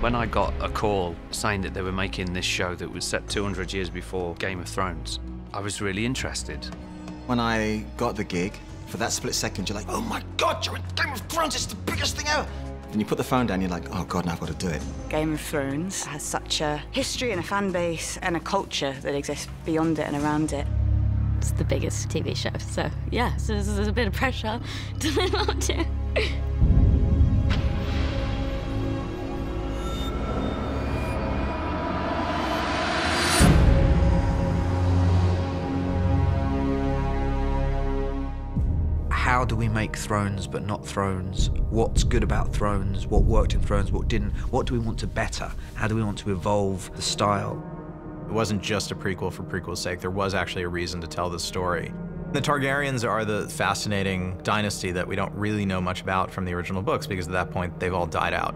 When I got a call saying that they were making this show that was set 200 years before Game of Thrones, I was really interested. When I got the gig, for that split second, you're like, oh my God, you're in Game of Thrones, it's the biggest thing ever. Then you put the phone down, you're like, oh God, now I've got to do it. Game of Thrones has such a history and a fan base and a culture that exists beyond it and around it. It's the biggest TV show, so yeah, so there's a bit of pressure to live up to. How do we make Thrones but not Thrones? What's good about Thrones? What worked in Thrones? What didn't? What do we want to better? How do we want to evolve the style? It wasn't just a prequel for prequel's sake. There was actually a reason to tell the story. The Targaryens are the fascinating dynasty that we don't really know much about from the original books because at that point they've all died out.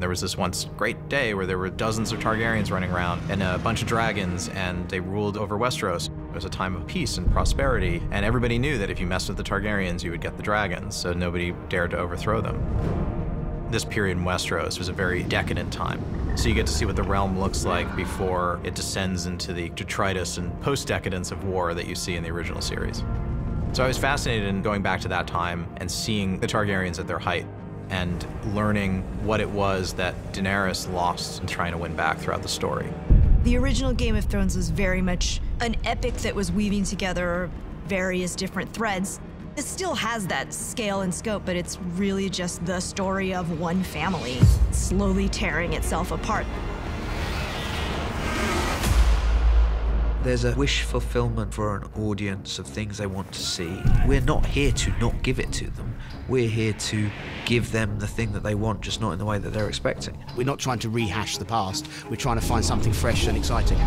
There was this once great day where there were dozens of Targaryens running around and a bunch of dragons, and they ruled over Westeros. It was a time of peace and prosperity, and everybody knew that if you messed with the Targaryens, you would get the dragons, so nobody dared to overthrow them. This period in Westeros was a very decadent time. So you get to see what the realm looks like before it descends into the detritus and post-decadence of war that you see in the original series. So I was fascinated in going back to that time and seeing the Targaryens at their height and learning what it was that Daenerys lost in trying to win back throughout the story. The original Game of Thrones was very much an epic that was weaving together various different threads. It still has that scale and scope, but it's really just the story of one family slowly tearing itself apart. There's a wish fulfillment for an audience of things they want to see. We're not here to not give it to them. We're here to give them the thing that they want, just not in the way that they're expecting. We're not trying to rehash the past. We're trying to find something fresh and exciting.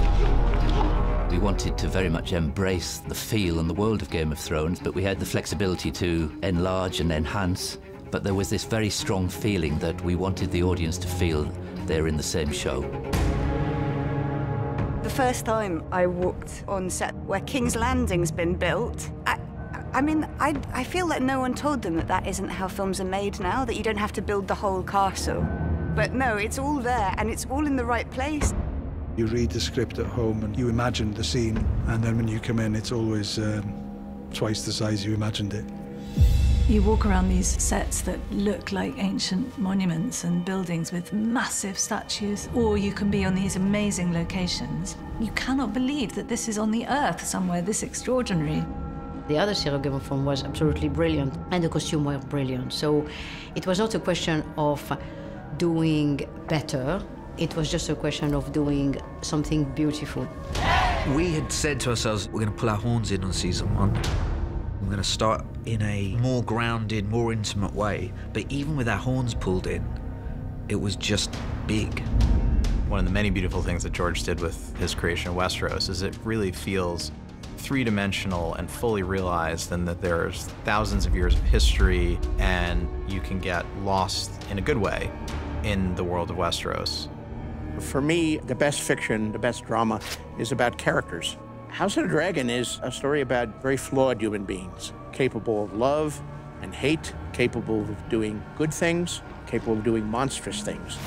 We wanted to very much embrace the feel and the world of Game of Thrones, but we had the flexibility to enlarge and enhance. But there was this very strong feeling that we wanted the audience to feel they're in the same show. The first time I walked on set where King's Landing's been built, I feel like no one told them that that isn't how films are made now, that you don't have to build the whole castle. But no, it's all there, and it's all in the right place. You read the script at home and you imagine the scene, and then when you come in, it's always twice the size you imagined it. You walk around these sets that look like ancient monuments and buildings with massive statues, or you can be on these amazing locations. You cannot believe that this is on the earth somewhere this extraordinary. The other series of Game of Thrones was absolutely brilliant, and the costumes were brilliant. So it was not a question of doing better. It was just a question of doing something beautiful. We had said to ourselves, we're going to pull our horns in on season 1. We're going to start in a more grounded, more intimate way. But even with our horns pulled in, it was just big. One of the many beautiful things that George did with his creation of Westeros is it really feels three-dimensional and fully realized, and that there's thousands of years of history, and you can get lost in a good way in the world of Westeros. For me, the best fiction, the best drama is about characters. House of the Dragon is a story about very flawed human beings, capable of love and hate, capable of doing good things, capable of doing monstrous things.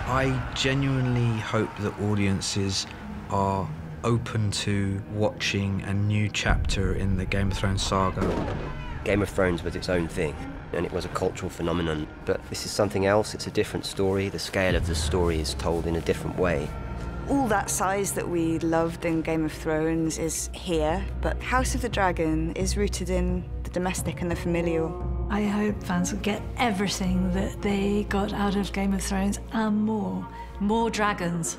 I genuinely hope that audiences are open to watching a new chapter in the Game of Thrones saga. Game of Thrones was its own thing, and it was a cultural phenomenon. But this is something else, it's a different story. The scale of the story is told in a different way. All that size that we loved in Game of Thrones is here, but House of the Dragon is rooted in the domestic and the familial. I hope fans will get everything that they got out of Game of Thrones and more. More dragons.